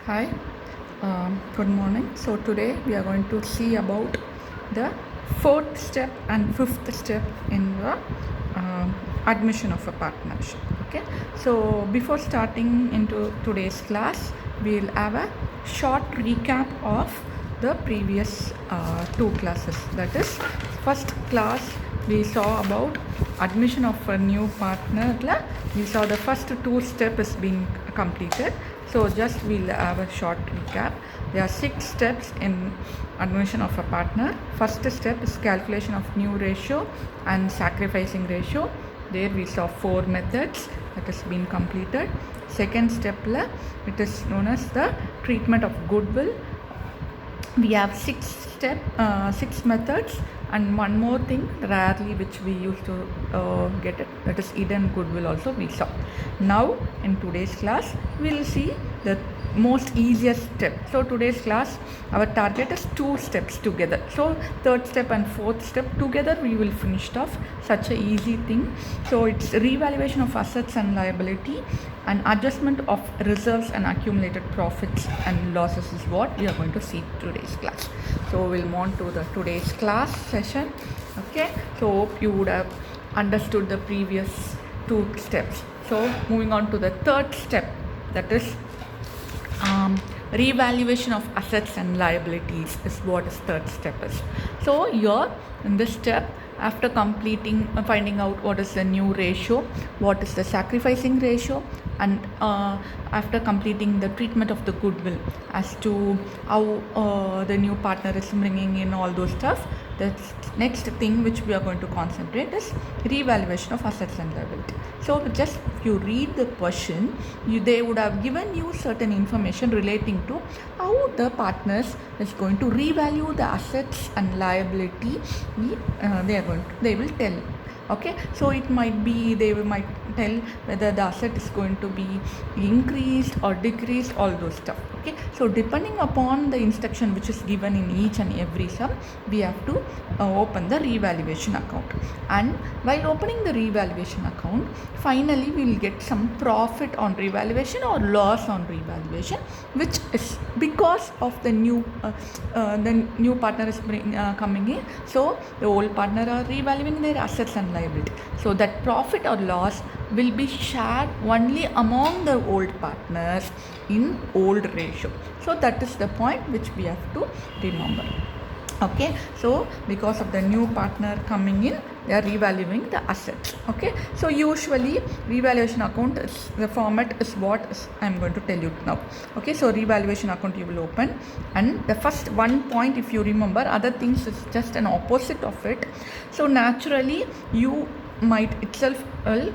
Hi, good morning. So today we are going to see about the fourth step and fifth step in the admission of a partnership. Okay. So before starting into today's class, we'll have a short recap of the previous two classes. That is, first class we saw about admission of a new partner. We saw the first two steps being completed. So just we'll have a short recap. There are 6 steps in admission of a partner. First step is calculation of new ratio and sacrificing ratio. There we saw 4 methods that has been completed. Second step, it is known as the treatment of goodwill. We have 6 methods, and one more thing rarely which we used to get it, that is hidden goodwill also we saw. Now in today's class we will see the most easiest step. So today's class our target is 2 steps together. So third step and fourth step together we will finish off, such a easy thing. So it's revaluation of assets and liability and adjustment of reserves and accumulated profits and losses is what we are going to see today's class. So we'll move on to the today's class session. Okay, so hope you would have understood the previous 2 steps. So moving on to the third step, that is revaluation of assets and liabilities is what is third step is. So here in this step, after completing finding out what is the new ratio, what is the sacrificing ratio, and after completing the treatment of the goodwill as to how the new partner is bringing in all those stuff, the next thing which we are going to concentrate is revaluation of assets and liability. So just if you read the question, they would have given you certain information relating to how the partners is going to revalue the assets and liability. They will tell. Okay, so it might be they might tell whether the asset is going to be increased or decreased, all those stuff. Okay, so depending upon the instruction which is given in each and every sum, we have to open the revaluation account. And while opening the revaluation account, finally we will get some profit on revaluation or loss on revaluation, which is because of the new partner is coming in. So the old partner are revaluing their assets and liability. So that profit or loss will be shared only among the old partners in old ratio. So that is the point which we have to remember. Okay, so because of the new partner coming in, they are revaluing the assets. Okay, so usually revaluation account is the format is what I'm going to tell you now. Okay, so revaluation account you will open, and the first one point, if you remember, other things is just an opposite of it. So naturally you might itself will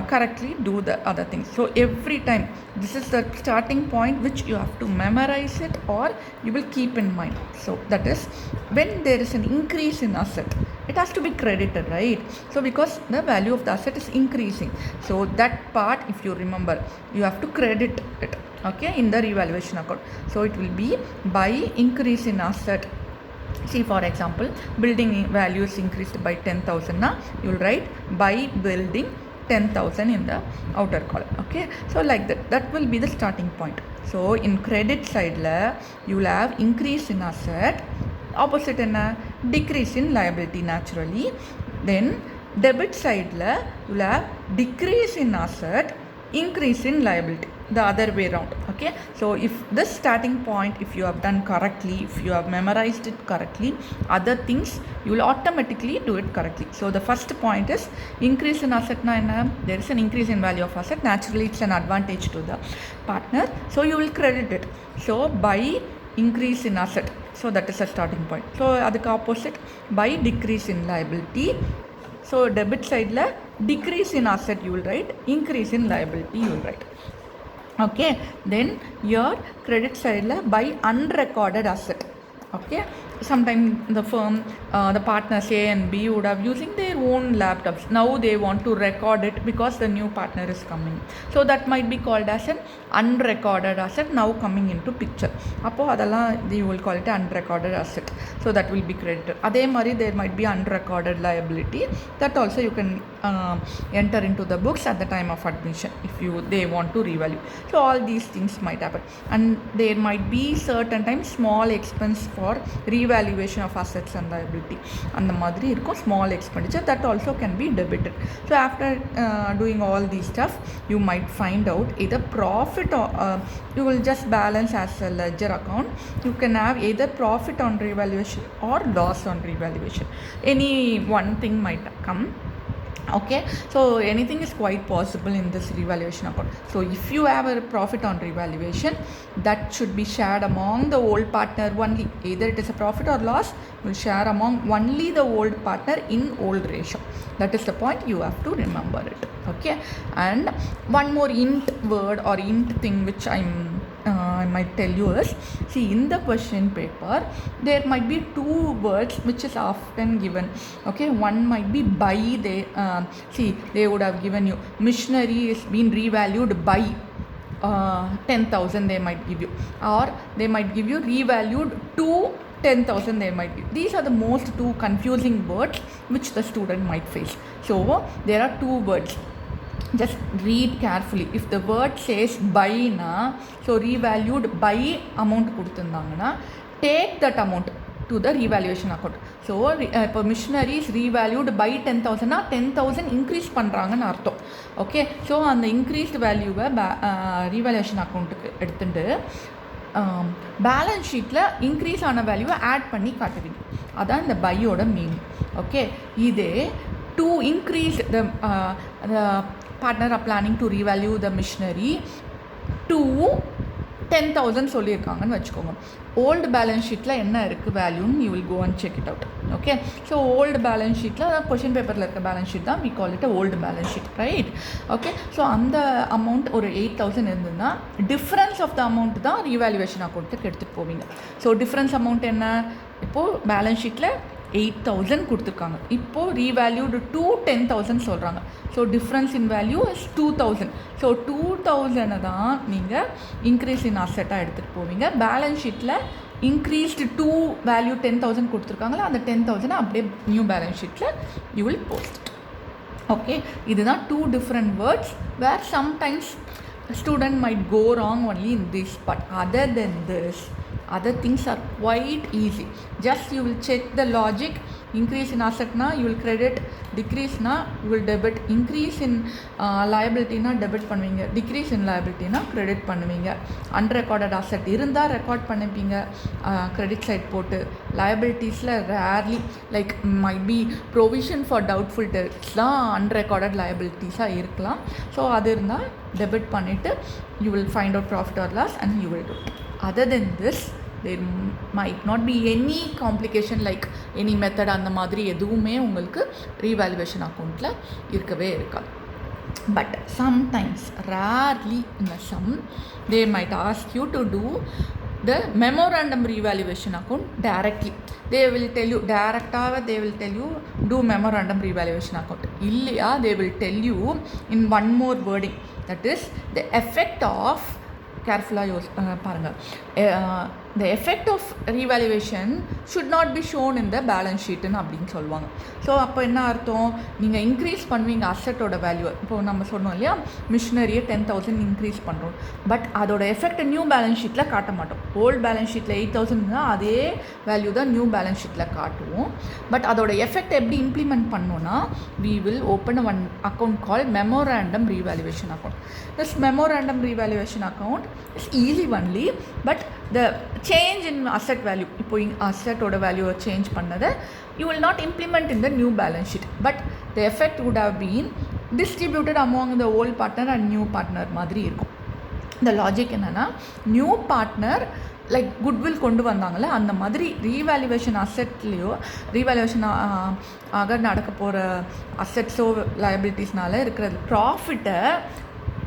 correctly do the other things. So every time this is the starting point which you have to memorize it or you will keep in mind. So that is when there is an increase in asset, it has to be credited, right? So because the value of the asset is increasing, so that part, if you remember, you have to credit it, okay, in the revaluation account. So it will be by increase in asset. See, for example, building value is increased by 10,000. Now you will write by building 10,000 in the outer column. Okay, so like that will be the starting point. So in credit side you will have increase in asset, opposite in a decrease in liability naturally. Then debit side you will have decrease in asset, increase in liability, the other way around. Okay, so if this starting point, if you have done correctly, if you have memorized it correctly, other things you will automatically do it correctly. So the first point is increase in asset. There is an increase in value of asset, naturally it's an advantage to the partner, so you will credit it. So by increase in asset, so that is a starting point. So adukku opposite by decrease in liability. So debit side decrease in asset you will write, increase in liability you will write. Okay, then your credit side by unrecorded asset. Okay, sometime the firm, the partners A and B would have using their own laptops. Now they want to record it because the new partner is coming. So that might be called as an unrecorded asset now coming into picture. Appo adala you will call it unrecorded asset. So that will be credited. Adhe mari there might be unrecorded liability that also you can enter into the books at the time of admission if they want to revalue. So all these things might happen, and there might be certain times small expense for revaluation of assets and liability and the madri irko small expenditure that also can be debited. So after doing all these stuff, you might find out either profit or you will just balance as a ledger account. You can have either profit on revaluation or loss on revaluation. Any one thing might come. Okay, so anything is quite possible in this revaluation account. So if you have a profit on revaluation, that should be shared among the old partner only. Either it is a profit or loss, you will share among only the old partner in old ratio. That is the point, you have to remember it. Okay, and one more int word or int thing which I might tell you is, see, in the question paper there might be two words which is often given. Okay, one might be by. They would have given you machinery is being revalued by 10,000 they might give you, or they might give you revalued to 10,000 they might give. These are the most two confusing words which the student might face. So there are two words, just read carefully. If the word says by na, so revalued by amount கொடுத்திருந்தாங்கன்னா, take that amount to the revaluation account. So இப்போ machinery is revalued by 10,000 na 10,000 increase பண்றாங்கன்னு அர்த்தம். Okay, so அந்த increased வேல்யூவை revaluation அக்கௌண்ட்டுக்கு எடுத்துட்டு balance ஷீட்டில் increase ஆன வேல்யூவை ஆட் பண்ணி காட்டுவீங்க. அதான் இந்த பையோட மீனிங். ஓகே, இதே to increase the partner are planning to revalue the machinery to 10,000 சொல்லியிருக்காங்கன்னு வச்சுக்கோங்க. ஓல்டு பேலன்ஸ் ஷீட்டில் என்ன இருக்குது வேல்யூன்னு you will go and check it out. Okay, so old balance ஷீட்டில் அதாவது கொஷின் பேப்பரில் இருக்க பேலன்ஸ் ஷீட் தான் we call it old balance sheet, right? Okay, so அந்த அமௌண்ட் ஒரு 8,000 இருந்ததுன்னா டிஃப்ரென்ஸ் ஆஃப் த அமௌண்ட் தான் ரீவேல்யூவேஷன் அக்கௌண்ட்டுக்கு எடுத்துகிட்டு போவீங்க. ஸோ டிஃப்ரென்ஸ் அமௌண்ட் என்ன? இப்போது பேலன்ஸ் ஷீட்டில் 8,000 கொடுத்துருக்காங்க, இப்போது ரீவேல்யூடு டு 10,000 சொல்கிறாங்க. So difference in value is 2,000. So 2,000 தான் நீங்கள் இன்க்ரீஸ் இன் அசெட்டாக எடுத்துகிட்டு போவீங்க. பேலன்ஸ் ஷீட்டில் இன்க்ரீஸ்டு டூ வேல்யூ 10,000 கொடுத்துருக்காங்களா, அந்த 10,000 அப்படியே நியூ பேலன்ஸ் ஷீட்டில் யூ வில் போஸ்ட். ஓகே, இதுதான் two different words where sometimes student might go wrong only in this, but other than this other things are quite easy. Just you will check the logic. Increase in asset na you will credit, decrease na you will debit, increase in liability na debit பண்ணுவீங்க, decrease in liability na credit பண்ணுவீங்க. unrecorded asset இருந்தா record பண்ணிப்பீங்க credit side போட்டு. liabilitiesல rarely like might be provision for doubtful debts தான் unrecorded liabilitiesஆ இருக்கலாம். So அது இருந்தால் debit பண்ணிவிட்டு you will find out profit or loss and you will do it. Other than this there might not be any complication like any method அந்த மாதிரி எதுவுமே உங்களுக்கு revaluation அக்கௌண்ட்டில் இருக்கவே இருக்காது. But sometimes, rarely in a sum, they might ask you to do the memorandum revaluation account directly. They will tell you directly, they will tell you do memorandum revaluation account. Illaya, they will tell you in one more wording, that is the effect of carefully பாருங்க, the effect of revaluation should not be shown in the balance sheet அப்படின்னு சொல்லுவாங்க. So அப்போ என்ன அர்த்தம்? நீங்கள் increase பண்ணுவீங்க அசட்டோட value. இப்போது நம்ம சொன்னோம் இல்லையா, மிஷினரியை 10,000 இன்க்ரீஸ் பண்ணுறோம், பட் அதோட எஃபெக்ட் நியூ பேலன்ஸ் ஷீட்டில் காட்ட மாட்டோம். ஓல்டு பேலன்ஸ் ஷீட்டில் 8,000 தான், அதே வேல்யூ தான் நியூ பேலன்ஸ் ஷீட்டில் காட்டுவோம். பட் அதோட எஃபெக்ட் எப்படி இம்ப்ளிமெண்ட் பண்ணோன்னா, we will open one account called memorandum revaluation account. This memorandum revaluation account is easy only, but the change in asset value, இப்போ அசட்டோட வேல்யூவை சேஞ்ச் பண்ணதை you will not implement in the new balance sheet, but the effect would have been distributed among the old partner and new partner மாதிரி இருக்கும். இந்த logic என்னென்னா, new partner like goodwill கொண்டு வந்தாங்களே, அந்த மாதிரி ரீவேல்யூவேஷன் அசெட்லேயோ ரீவேல்யூவேஷன் ஆக நடக்க போகிற அசெட்ஸோ லயபிலிட்டிஸ்னால இருக்கிற ப்ராஃபிட்டை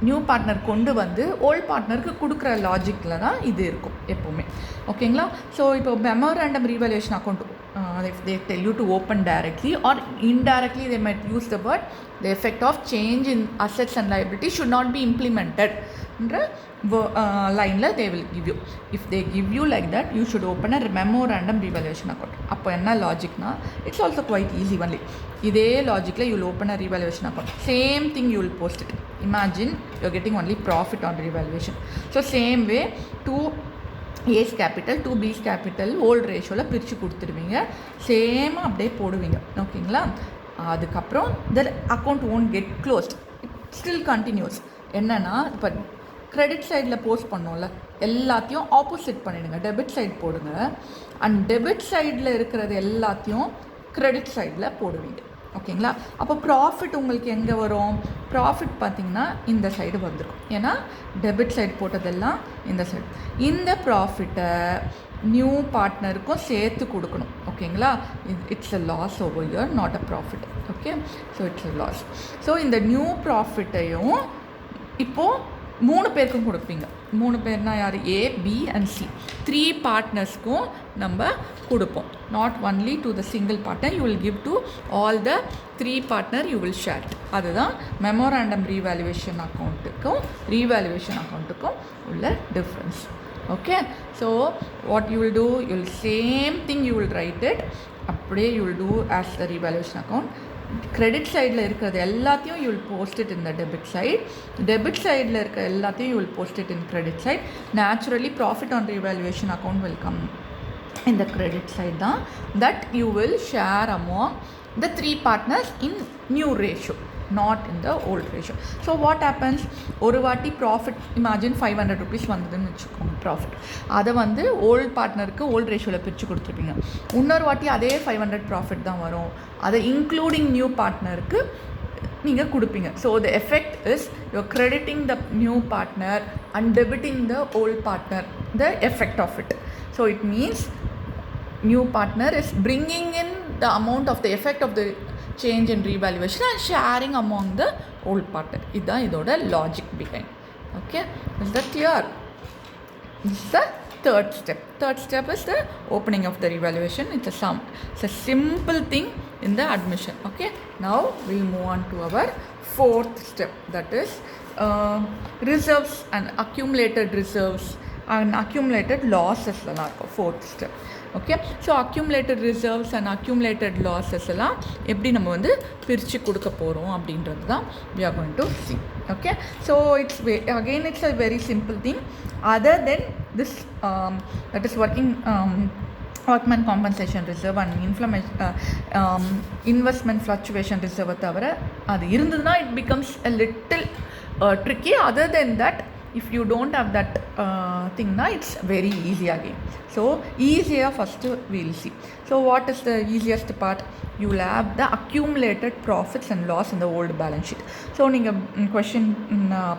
நியூ பார்ட்னர் கொண்டு வந்து ஓல்ட் பார்ட்னருக்கு கொடுக்குற லாஜிக்கில் தான் இது இருக்கும் எப்போவுமே. ஓகேங்களா? ஸோ இப்போ memorandum revaluation account if they tell you to open directly or indirectly they might use the word the effect of change in assets and liabilities should not be implemented என்ற லைனில் they will give you. If they give you like that, you should open a memorandum revaluation account. அப்போ என்ன லாஜிக்னா it's also quite easy only. இதே லாஜிக்கில் you will open a revaluation account. Same thing you will post it. Imagine you are getting only profit on revaluation. So same way to as capital 2B's capital old ரேஷியோவில் பிரித்து கொடுத்துருவீங்க. சேமாக அப்படியே போடுவீங்க. ஓகேங்களா? அதுக்கப்புறம் the account won't get closed, still continues. என்னென்னா இப்போ கிரெடிட் சைடில் போஸ்ட் பண்ணோம்ல, எல்லாத்தையும் ஆப்போசிட் பண்ணிவிடுங்க. டெபிட் சைடு போடுங்க. அண்ட் டெபிட் சைடில் இருக்கிறது எல்லாத்தையும் கிரெடிட் சைடில் போடுவீங்க. ஓகேங்களா? அப்போ ப்ராஃபிட் உங்களுக்கு எங்கே வரும்? ப்ராஃபிட் பார்த்திங்கன்னா இந்த சைடு வந்துடும். ஏன்னா டெபிட் சைடு போட்டதெல்லாம் இந்த சைடு. இந்த ப்ராஃபிட்டை நியூ பார்ட்னருக்கும் சேர்த்து கொடுக்கணும். ஓகேங்களா? It's a loss over year, not a profit. Okay, so it's a loss. So இந்த நியூ ப்ராஃபிட்டையும் இப்போது 3 பேருக்கும் கொடுப்பீங்க. 3 பேர்னால் யார்? A, B and C. 3 பார்ட்னர்ஸ்க்கும் நம்ம கொடுப்போம். Not only to the single partner, you will give to all the 3 partner, you will share. அதுதான் மெமோராண்டம் ரீவேல்யூவேஷன் அக்கௌண்ட்டுக்கும் ரீவேல்யூவேஷன் அக்கௌண்ட்டுக்கும் உள்ள difference. Okay, so what you will do, you will same thing you will write it. அப்படியே you will do as the revaluation account. Credit சைடில் இருக்கிறது எல்லாத்தையும் you will post it in the debit side. Debit சைடில் இருக்கிற எல்லாத்தையும் you will post it in credit side. Naturally profit on revaluation account will come in the credit side தான். that you will share among the 3 partners in new ratio, not in the old ratio. So what happens, ஒரு வாட்டி profit imagine 500 rupees வந்ததுன்னு வச்சுக்கோங்க profit. அதை வந்து old பார்ட்னருக்கு old ரேஷியோவில் பிரித்து கொடுத்துருப்பீங்க. இன்னொரு வாட்டி அதே 500 ப்ராஃபிட் தான் வரும். அதை இன்க்ளூடிங் நியூ பார்ட்னருக்கு நீங்கள் கொடுப்பீங்க. So the effect is you're crediting the new partner and debiting the old partner the effect of it. So it means new partner is bringing in the amount of the effect of the change in revaluation and sharing among the old partner. Idha idoda logic behind. Okay, is that clear? This is the third step. Third step is the opening of the revaluation. It's a sum. It's a simple thing in the admission. Okay, now we'll move on to our fourth step, that is reserves and accumulated reserves and accumulated losses la irukum. Fourth step. Okay, so accumulated reserves and accumulated losses எல்லாம் எப்படி நம்ம வந்து பிரித்து கொடுக்க போகிறோம் அப்படின்றது தான் we are going to see. Okay, so it's again it's a very simple thing. Other than this that is workman compensation reserve and investment fluctuation reserve தவிர அது இருந்ததுன்னா it becomes a little tricky. Other than that, if you don't have that thing na, it's very easy again. So easier first we'll see. So what is the easiest part? You will have the accumulated profits and loss in the old balance sheet. So ninga question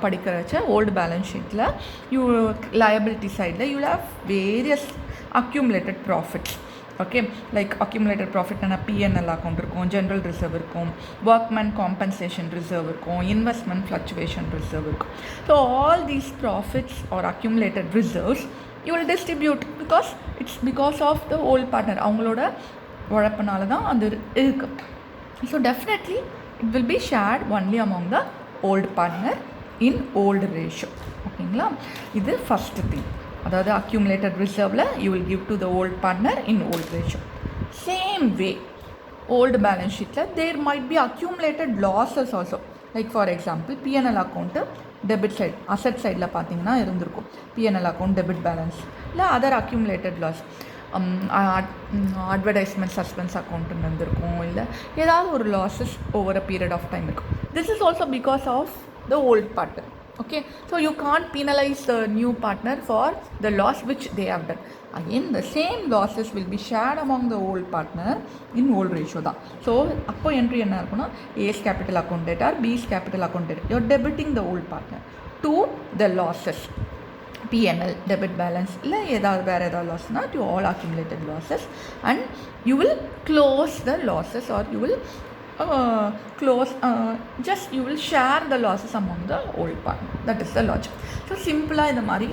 padikaracha old balance sheet la you liability side la you will have various accumulated profits. Okay, like accumulated profit and a P&L account இருக்கும், general reserve இருக்கும், workman compensation reserve இருக்கும், investment fluctuation reserve இருக்கும். So all these profits or accumulated reserves you will distribute because it's because of the old partner, அவங்களோட உழைப்புனால தான் அது இருக்கு. So definitely it will be shared only among the old partner in old ratio. ஓகேங்களா? இது first thing. அதாவது accumulated reserveல you will give to the old partner in old ratio. Same way old balance sheetல there might be accumulated losses also. Like for example P&L account debit side asset sideல பார்த்தீங்கன்னா இருந்திருக்கும் P&L account debit balance இல்லை other accumulated loss. Advertisement suspense அக்கௌண்ட்டுன்னு இருந்திருக்கும், இல்லை ஏதாவது ஒரு losses over a period of time இருக்கும். This is also because of the old partner. Okay, so you can't penalize the new partner for the loss which they have done. Again the same losses will be shared among the old partner in old ratio da. So appo entry enna irukona, A's capital account debtor, B's capital account debtor, you are debiting the old partner to the losses, P&L debit balance illa edavadhu vera edavadhu loss na to all accumulated losses, and you will close the losses or you will close, just you will share the losses among the old partner. That is the logic. So சிம்பிளாக இந்த மாதிரி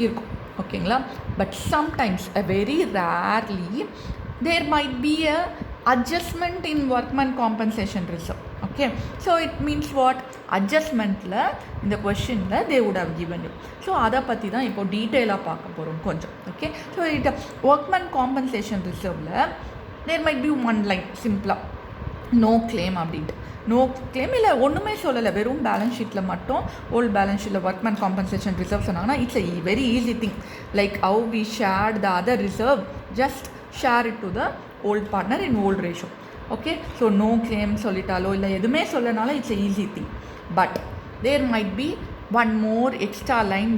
இருக்கும் ஓகேங்களா. But sometimes very rarely there might be a adjustment in workman compensation reserve. Okay, so it means what? அட்ஜஸ்ட்மெண்ட்டில் இந்த கொஷினில் they would have given you. So அதை பற்றி தான் இப்போ டீட்டெயிலாக பார்க்க போகிறோம் கொஞ்சம். ஓகே, ஸோ இது ஒர்க்மேன் காம்பன்சேஷன் ரிசர்வில் there might be one line சிம்பிளாக நோ கிளைம் அப்படின்ட்டு. நோ கிளைம் இல்லை, ஒன்றுமே சொல்லலை, வெறும் பேலன்ஸ் ஷீட்டில் மட்டும் ஓல்டு பேலன்ஸ் ஷீட்டில் ஒர்க்மேன் காம்பன்சேஷன் ரிசர்வ் சொன்னாங்கன்னா it's a very easy thing. Like how we shared the other reserve, just share it to the old partner in old ratio. Okay, so no claim சொல்லிட்டாலோ இல்லை எதுவுமே சொல்லனால it's a easy thing. But there might be one more extra line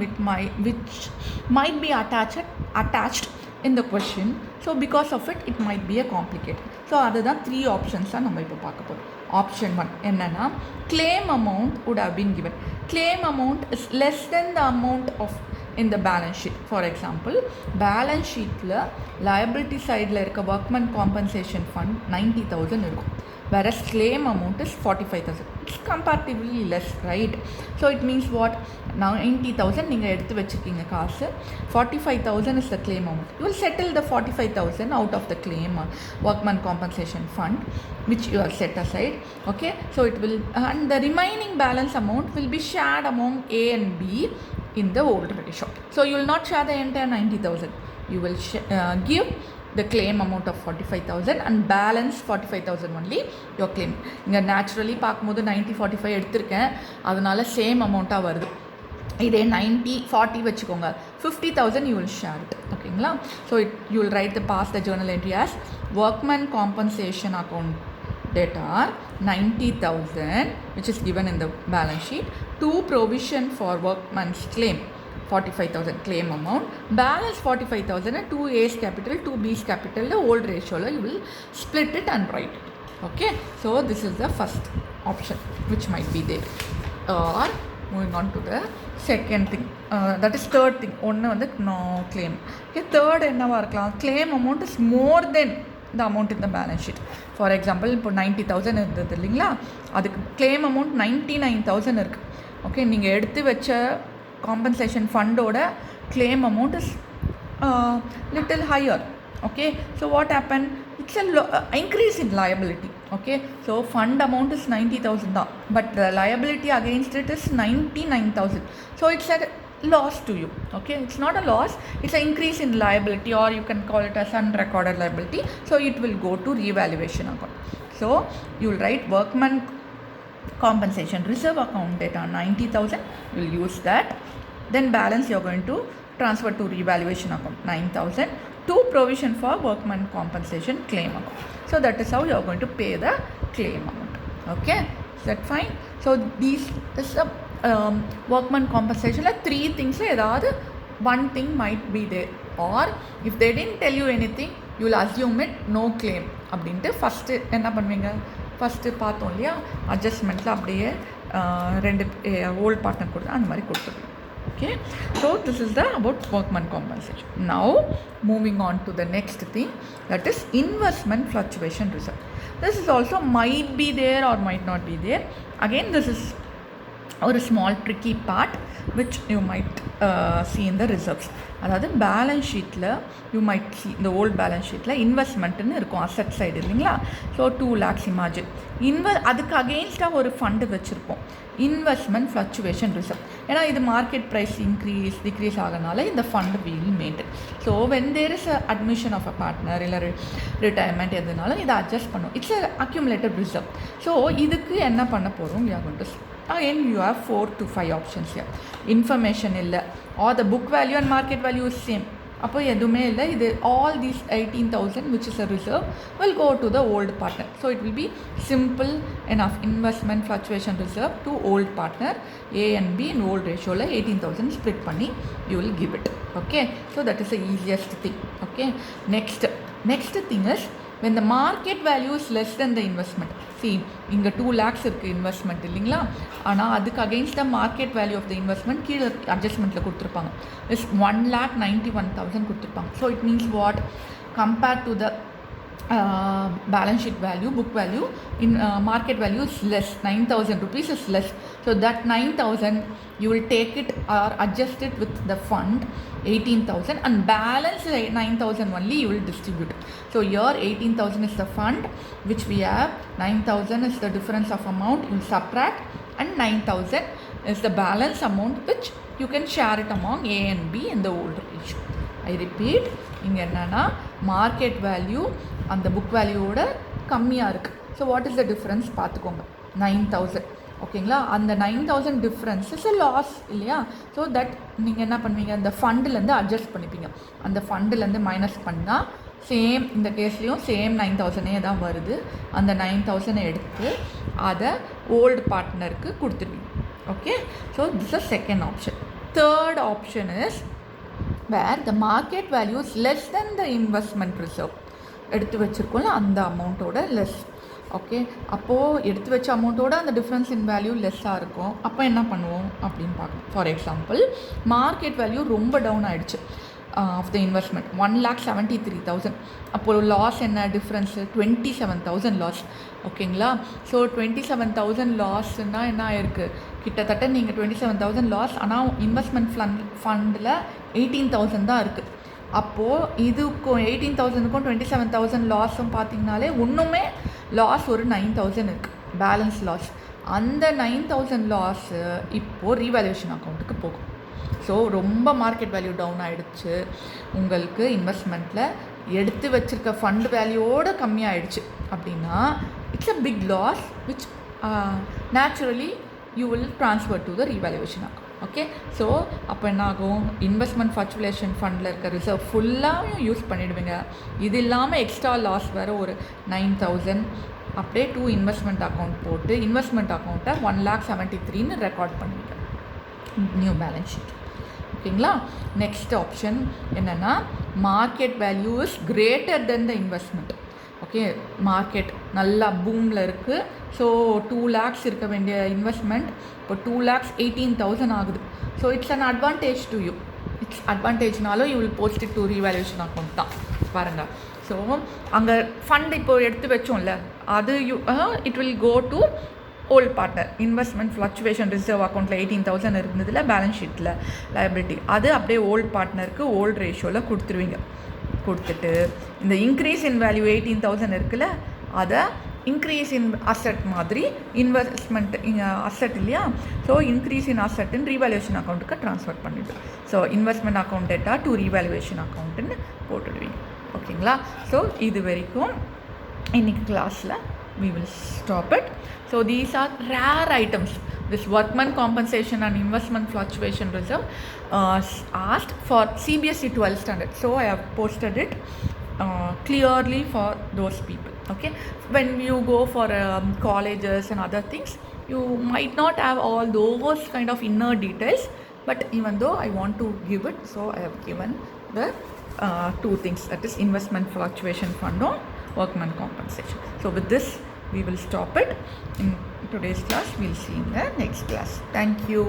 which might be attached in the question. So because of it, it might be a complicated. So அதுதான் 3 options தான் நம்ம இப்போ பார்க்க போகிறோம். Option 1 என்னன்னா, claim amount would have been given. Claim amount is less than the amount of in the balance sheet. For example, balance sheetல liability sideல இருக்க workman compensation fund 90,000 இருக்கும், whereas claim amount is 45,000. It's comparatively less, right? So it means what? 90,000 நீங்கள் எடுத்து வச்சுருக்கீங்க காசு, 45,000 is the claim amount. You will settle the 45,000 out of the claim workman compensation fund which you have set aside. Okay, so it will, and the remaining balance amount will be shared among A and B in the old ratio. So you will not share the entire 90,000. You will give the claim amount of 45,000 and balance 45,000 only your claim. இங்கே naturally பார்க்கும்போது 90-45 எடுத்திருக்கேன், அதனால same அமௌண்ட்டாக வருது. இதே 90-40 வச்சுக்கோங்க, 50,000 you will share it. ஓகேங்களா. So you will write the past the journal entry as workman compensation account data 90,000 which is given in the balance sheet to provision for workman's claim 45,000 claim amount, balance 45,000 and 2 A's capital 2 B's capital the old ratio you will split it and write it. Okay, so this is the first option which might be there. Or moving on to the second thing, that is third thing. ஒன்று வந்து no claim. Okay, third என்னவா இருக்கலாம், claim amount is more than the amount in the balance sheet. For example, இப்போ 90,000 இருந்தது இல்லைங்களா, அதுக்கு claim amount 99,000 இருக்குது. Okay, நீங்கள் எடுத்து வச்ச compensation ஃபண்டோட claim amount is little higher. Okay, so what happened? It's a increase in liability. Okay, so fund amount is 90,000 da, but the liability against it is 99,000. So it's a loss to you. Okay, it's not a loss, it's an increase in liability, or you can call it as unrecorded liability. So it will go to revaluation account. So you will write workman compensation reserve account data 90,000, you will use that. Then balance you are going to transfer to revaluation account 9,000 to provision for workman compensation claim account. So that is how you are going to pay the claim amount. Okay, is that fine? So these is a workman compensation. Like 3 things, ஏதாவது one thing might be there, or if they didn't tell you anything you will assume it no claim அப்படின்ட்டு first என்ன பண்ணுவீங்க, first பார்த்தோம் இல்லையா அட்ஜஸ்ட்மெண்ட்டில் அப்படியே 2 volt partner கொடுத்து அந்த மாதிரி கொடுத்துருங்க. Okay, so this is the about workman compensation. Now moving on to the next thing, that is investment fluctuation reserve. This is also might be there or might not be there. Again, this is ஒரு small tricky part which you might C in the reserves. அதாவது balance ஷீட்டில் you might C இந்த old balance ஷீட்டில் இன்வெஸ்ட்மெண்ட்டுன்னு இருக்கும், asset side இல்லைங்களா. So 2 lakhs imagine அதுக்கு அகெயின்ஸ்டாக ஒரு fund வச்சுருப்போம், இன்வெஸ்ட்மெண்ட் ஃப்ளக்சுவேஷன் ரிசர்வ். ஏன்னா இது மார்க்கெட் ப்ரைஸ் டிக்ரீஸ் ஆகனால இந்த fund will maintain. So when there is admission of a partner இல்லை ரிட்டையர்மெண்ட் எதுனாலும் இதை அட்ஜஸ்ட் பண்ணும். It's a accumulated reserve. So இதுக்கு என்ன பண்ண போகிறோம், we are going to again you have 4 to 5 options here. Information illa, or the book value and market value is same, appo edume illa, idu all these 18,000 which is a reserve will go to the old partner. So it will be simple enough. Investment fluctuation reserve to old partner, A and B in old ratio la 18,000 split panni you will give it. Okay, so that is the easiest thing. Okay, next thing is when the market value is less than the investment. See, இங்கே 2 lakhs இருக்குது investment இல்லைங்களா, ஆனால் அதுக்கு against the market value of the investment கீழே அட்ஜஸ்ட்மெண்ட்டில் கொடுத்துருப்பாங்க is 1,91,000 கொடுத்துருப்பாங்க. So it means what, compared to the balance sheet value, book value, in market value is less, 9,000 rupees is less. So that 9,000 you will take it or adjust it with the fund 18,000 and balance 9,000 only you will distribute. So here 18,000 is the fund which we have, 9,000 is the difference of amount you subtract, and 9,000 is the balance amount which you can share it among A and B in the old ratio. I repeat, இங்கே என்னென்னா market value அந்த book வேல்யூவோட கம்மியாக இருக்குது. So what is the difference பார்த்துக்கோங்க, 9,000. ஓகேங்களா, அந்த 9,000 difference is a loss இல்லையா? So that நீங்கள் என்ன பண்ணுவீங்க, அந்த ஃபண்டுலேருந்து அட்ஜஸ்ட் பண்ணிப்பீங்க. அந்த ஃபண்டுலேருந்து மைனஸ் பண்ணால் சேம் இந்த கேஸ்லேயும் சேம் 9,000 தான் வருது. அந்த 9,000 எடுத்து அதை ஓல்டு பார்ட்னருக்கு கொடுத்துருவீங்க. Okay, so this is second option. Third option is where the market value is less than the investment reserve. எடுத்து வச்சுருக்கோம்ல அந்த அமௌண்ட்டோட லெஸ். ஓகே, அப்போது எடுத்து வச்ச அமௌண்ட்டோட அந்த டிஃப்ரென்ஸ் இன் வேல்யூ லெஸ்ஸாக இருக்கும். அப்போ என்ன பண்ணுவோம் அப்படின்னு பார்க்கணும். ஃபார் எக்ஸாம்பிள், மார்க்கெட் வேல்யூ ரொம்ப டவுன் ஆகிடுச்சு ஆஃப் த இன்வெஸ்ட்மெண்ட், 1,73,000. அப்போது லாஸ் என்ன டிஃப்ரென்ஸு, 27,000 லாஸ். ஓகேங்களா, ஸோ 27,000 லாஸ்னால் என்ன ஆயிருக்கு, கிட்டத்தட்ட நீங்கள் 27,000 லாஸ், ஆனால் இன்வெஸ்ட்மெண்ட் ஃபண்டில் 18,000 தான் இருக்குது. அப்போது இதுக்கும் 18,000க்கும் 27,000 லாஸும் பார்த்திங்கனாலே ஒன்றுமே லாஸ் ஒரு 9,000 இருக்குது, பேலன்ஸ் லாஸ். அந்த 9,000 லாஸு இப்போது ரீவேல்யூஷன் அக்கௌண்ட்டுக்கு போகும். ஸோ ரொம்ப மார்க்கெட் வேல்யூ டவுன் ஆகிடுச்சு, உங்களுக்கு இன்வெஸ்ட்மெண்ட்டில் எடுத்து வச்சுருக்க ஃபண்ட் வேல்யூவோடு கம்மியாகிடுச்சு அப்படின்னா it's a big loss which naturally you will transfer to the revaluation account. Okay, so அப்போ என்ன ஆகும், இன்வெஸ்ட்மெண்ட் ஃப்ளக்சுவேஷன் ஃபண்டில் இருக்க ரிசர்வ் ஃபுல்லாகவும் யூஸ் பண்ணிவிடுவீங்க. இது இல்லாமல் எக்ஸ்ட்ரா லாஸ் வேறு ஒரு 9,000 அப்படியே டூ இன்வெஸ்ட்மெண்ட் அக்கௌண்ட் போட்டு இன்வெஸ்ட்மெண்ட் அக்கௌண்ட்டை 1,73,000 ரெக்கார்ட் பண்ணுவீங்க நியூ பேலன்ஸ் ஷீட். ஓகேங்களா, நெக்ஸ்ட் ஆப்ஷன் என்னென்னா market value is greater than the investment. Okay, market நல்லா பூமில் இருக்குது. ஸோ 2 lakhs இருக்க வேண்டிய இன்வெஸ்ட்மெண்ட் இப்போ 2,18,000 ஆகுது. So it's an advantage to you. It's அட்வான்டேஜ்னாலும் you will post it to revaluation account தான் பாருங்கள். ஸோ அங்கே ஃபண்ட் இப்போ எடுத்து வச்சோம்ல, அது it will go to old partner. Investment fluctuation reserve அக்கௌண்ட்டில் 18,000 இருந்ததில் பேலன்ஸ் ஷீட்டில் லைபிலிட்டி, அது அப்படியே ஓல்ட் பார்ட்னருக்கு ஓல்டு ரேஷியோவில் கொடுத்துருவீங்க. கொடுத்துட்டு இந்த இன்க்ரீஸ் இன் வேல்யூ 18,000 இருக்குல்ல, அதை இன்க்ரீஸ் இன் அசட் மாதிரி இன்வெஸ்ட்மெண்ட் அசட் இல்லையா, ஸோ இன்க்ரீஸ் இன் அசட்டுன்னு ரீவேல்யூஷன் அக்கௌண்ட்டுக்கு ட்ரான்ஸ்ஃபர் பண்ணிவிடும். So investment account data to revaluation அக்கௌண்ட்டுன்னு போட்டுடுவீங்க. ஓகேங்களா, ஸோ இது வரைக்கும் இன்னைக்கு கிளாஸில் we will stop it. So these are rare items. This workman compensation and investment fluctuation reserve asked for CBSE 12th standard. So I have posted it clearly for those people. Okay, when you go for colleges and other things, you might not have all those kind of inner details, but even though I want to give it, so I have given the two things, that is investment fluctuation fund or workman compensation. So with this we will stop it in today's class. We'll see in the next class. Thank you.